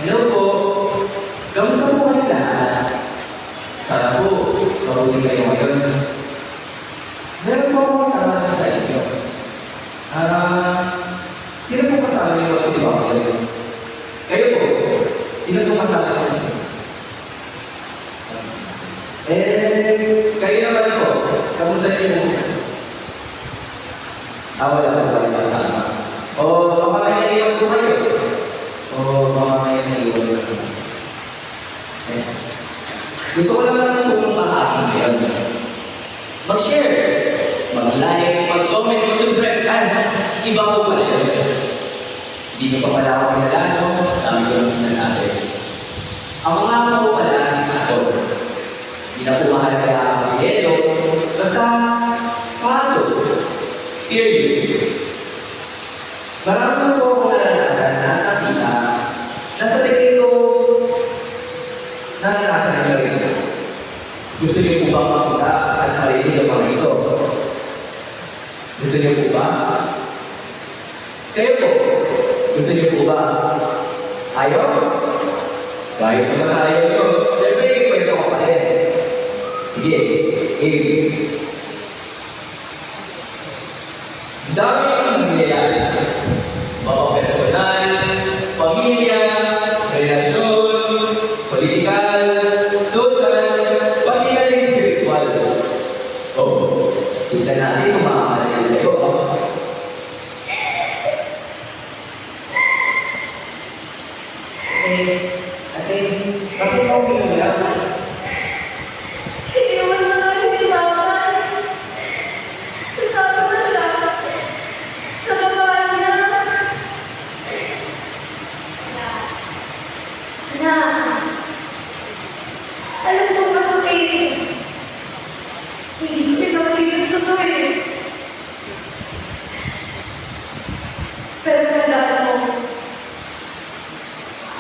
Hello po. Kamusta po kayo lahat? Sana po, mabuti kayo ngayon. Meron po akong tatanong sa inyo. Sino po kasama niyo si Bakit? Kayo po, sino po kasama niyo? Kayo naman po, kamusta niyo po? Wala po ba yung kasama? O baka may naiwan po kayo? O baka may naiwan po kayo? Gusto ko lang naman po kung maaking ngayon. Mag-share, mag-like, mag-comment, mag-subscribe. Iba po pala yun. Hindi nyo pa pala ako kilala, no? Dami ko lang sinasabi. Ako nga po pala si Tato. Hindi na po mahalaga ang yelo. Basta, pato. Period. Marami na po akong naranasan na nakita na sa tingin ko naranasan nyo rin. Gusto niyo po ba makita at marinig ang mga ito? Gusto niyo po ba? Kayo po, gusto niyo po ba? Ayaw? Kahit naman ayaw nyo, siyempre ikwento ko pa rin. Sige, dami ang nangyayari. Mga personal, pamilya, relasyon, politikal, social, pati na rin spiritual. Tignan natin kung makakalayo tayo. Ate, bakit ka umiiyak? Iniwan na nga yung kailangan. Kasama na siya. Sa babae niya. Anak. Alam ko masakit. Hindi ko pinag-iwas ito eh. Pero tandaan mo,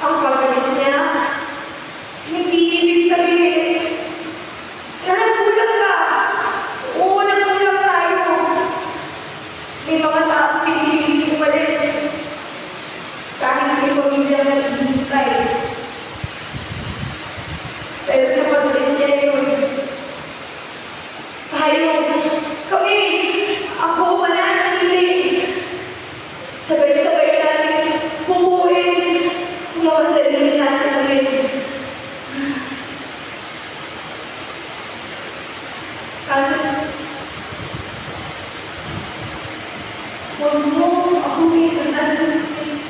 ang pag-alis niya, hindi ibig sabihin na nagkulang ka. Oo, nagkulang tayo. May mga tao pinipiling umalis. Kahit may pamilya na naghihintay. Pero sa pag-alis niya yun, tayo, kami, ako, wala nang hindi. Sabay-sabay natin bukuin ang mga sarili natin ulit. Kahit huwag mo ako itatag sa sakit.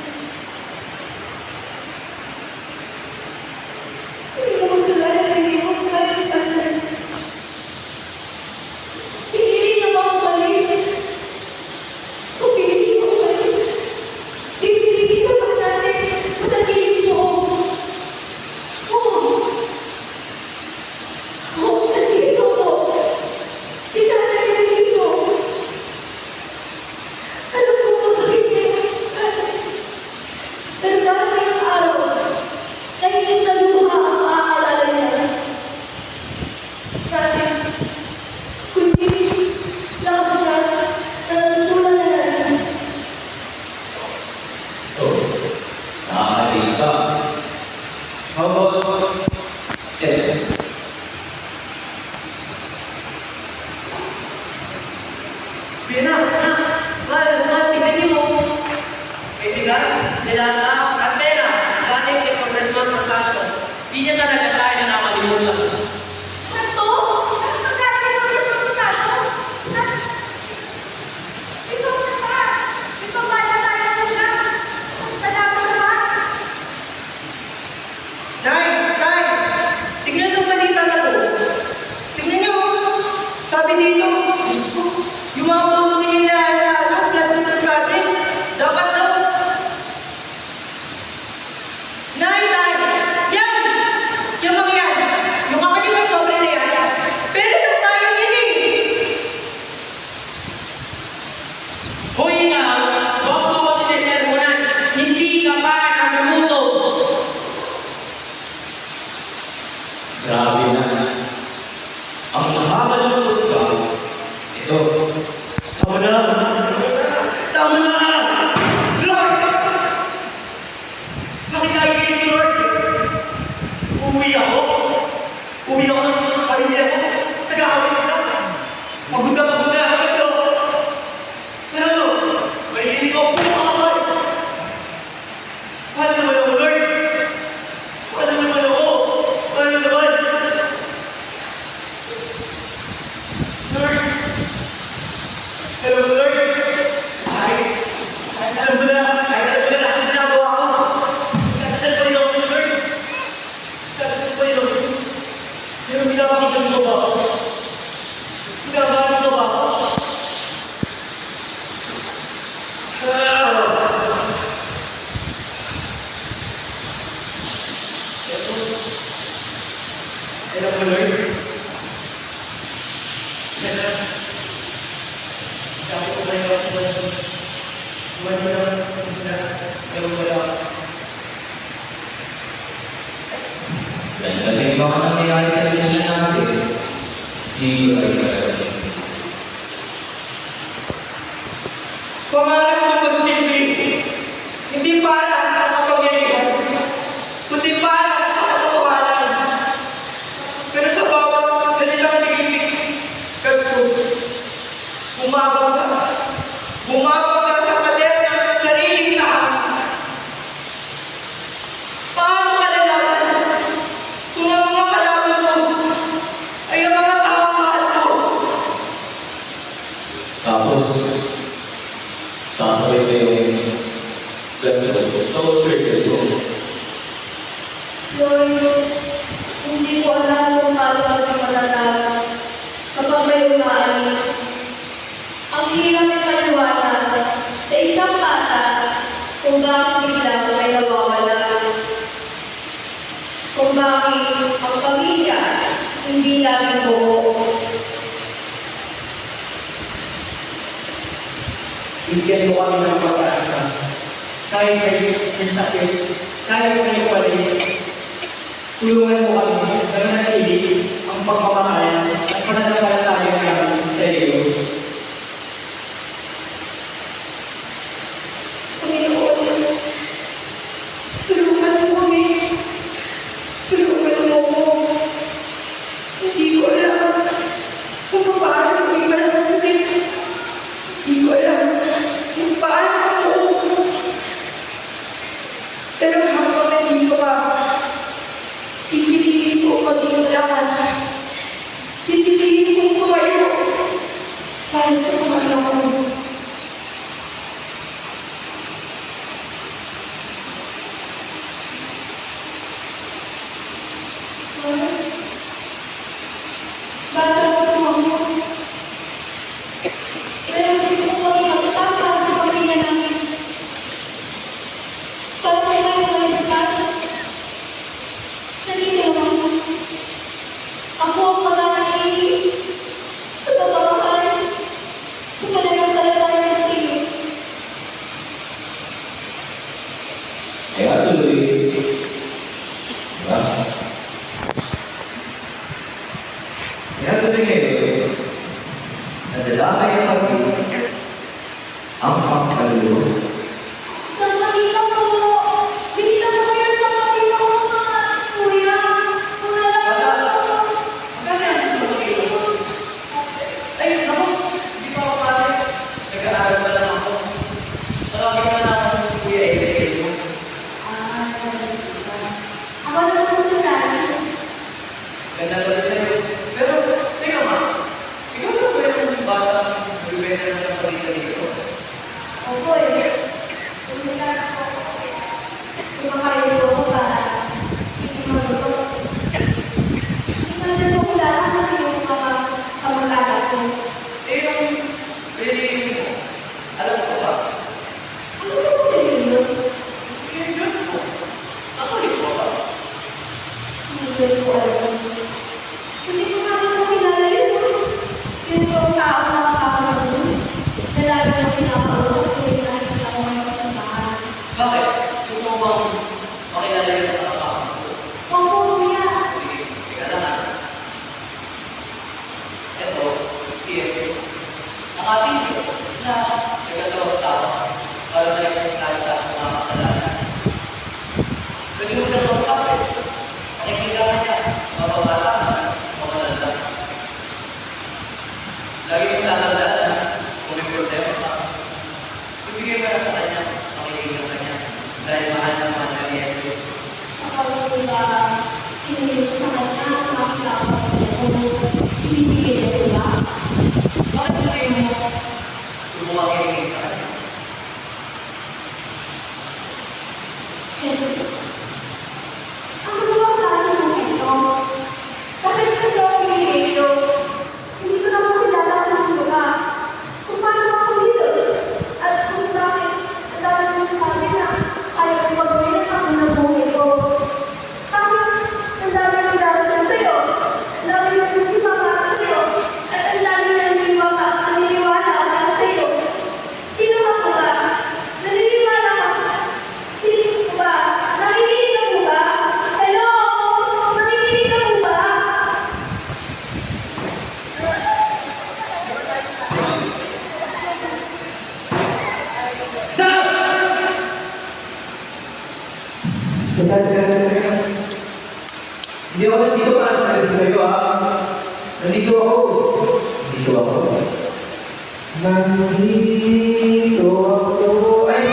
Hindi mo kasalanan, hindi mo kalitan. Uwi ako. Uwi ako ng pamilya ko. Nag-aaway sila. Pagod na ako dito. Pero ano, mahilig ko ang bumakay. Mahal naman ako, Lord. Mahal naman ako. Mahal naman. Lord. Alam mo, Lord. Ayos. Alam mo na. Alam mo na. Ang ginagawa ko. Nagkakasal pa rin ako, Lord. Nagkakasal pa rin ako. Pero pinapakita mo ba ako? Pinapakita mo ba ako? Alam mo, Lord. Sabi ko ba yung ako ba? Buwan mo lang. Alam mo lang. Dahil kasi baka nangyayari sa linya natin. Hindi ay talaga. Pangarap ko magsilbi, hindi para sa kapangyarihan, kundi para sa katotohanan. Pero sa bawat salitang nagiging kaso, bumabag ka. Bumabag ka sa pader ng sariling tahanan. Paano ka lalaban kung ang mga kalaban mo ay ang mga taong mahal mo? Tapos, sasabay ko yung ganito sa circle ko. Lord, hindi ko alam kung paano maging matatag kapag may umaalis. Ang hirap ay paliwanag sa isang bata kung bakit bigla ko may nawawala. Kung bakit ang pamilya hindi laging buo. Bigyan mo kami ng pag-asa. Kahit may sakit, kahit may walis, tulungan mo kami na nanatili ang pagmamahal at pananampalataya namin sa iyo. Panginoon, tulungan mo kami. Tulungan mo ko. Hindi ko alam kung paano may malasakit. Hindi ko alam kung paano ako. Pero habang nandito ka, pipiliin ko maging lakas. Pipiliin kong tumayo para sa mga anak ko. Bata ko tumango. Pero gusto ko maging magtapang sa pamilya namin. Para kung may umalis ka, nalilinaw. Ako ang mag-aalala sa pagmamahal, sa pananampalataya sa iyo. Kaya tuloy. Diba? Kaya tuloy ngayon, nadadamay ang pag-ibig, ang pagkalulo. Sa pamilya ko, binila mo yan sa pamilya ko, mga kuya, mga lalaki ko. Ay, naku! Hindi pa ako pare. Nag-aaral pa lang ako. Marami ka na ako ng Kuya Ezekiel. Ako naman po si Francis. Ganda pala sa'yo. Pero, teka ma. Ikaw na ba yung bata nagbibenta ng palita dito? Opo eh. Umilan ako. Kumakain ko para hindi maluto. Hindi ko lahat kasi yung mga kamag-anak ko. Eh, yung pinili mo, alam ko ba? Ano ba ko nililo? Eh, Diyos ko. Ako rin mo ba? Hindi ko alam. Hindi ko nga rin kilala yun. Yun yung tao na makakasagot. Na lagi ko pinapausap ko yung nakikita ko ngayon sa simbahan. Bakit? Gusto mo bang makilala yung nakakapang ko? Opo, kuya. Sige, teka lang ah. Ito, si Jesus. Ang ating Diyos na nagkatawag tao para ma-request tayo sa mga kasalanan. Pwede mo siyang masabi. Makikita ka Jesus. Ang mga klase ng ito. Bakit kasi ako pinilito? Hindi ko naman kilala ang simula. Kung paano ako kumilos. At kung bakit ang dami mong sabi na ayaw kong gagawin ang ako ng buhay ko. Bakit ang dami ng darating sa'yo? Ang dami ng nagsimama sa'yo? At ang dami ng naniniwala para sa'yo? Sino ako ba? Naniniwala ka? Sino ko ba? Nakikinig ka mo ba? Hello? Nakikinig ka mo ba? Teka. Hindi ako nandito para sa kasi kayo, ha? Nandito ako. Nandito ako. Ay!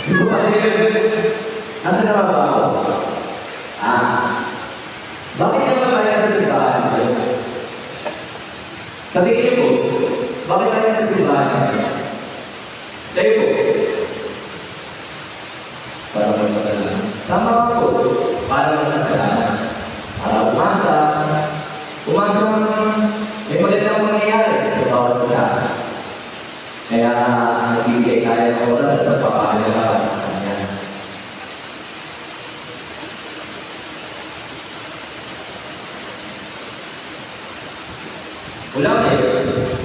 Hindi ko pa rin. Nasaan na ba ako? Bakit naman tayo sa simbahan kayo? Sa tingin niyo po, bakit tayo sa simbahan kayo? Kayo po. Para magpasalamat. Tama ka po. Para magpasalamat. Para umasa. Umasa may magandang mangyayari sa bawat isa. Kaya nagbibigay tayo ng oras at pagpapahalaga sa kanya. Wala ngayon.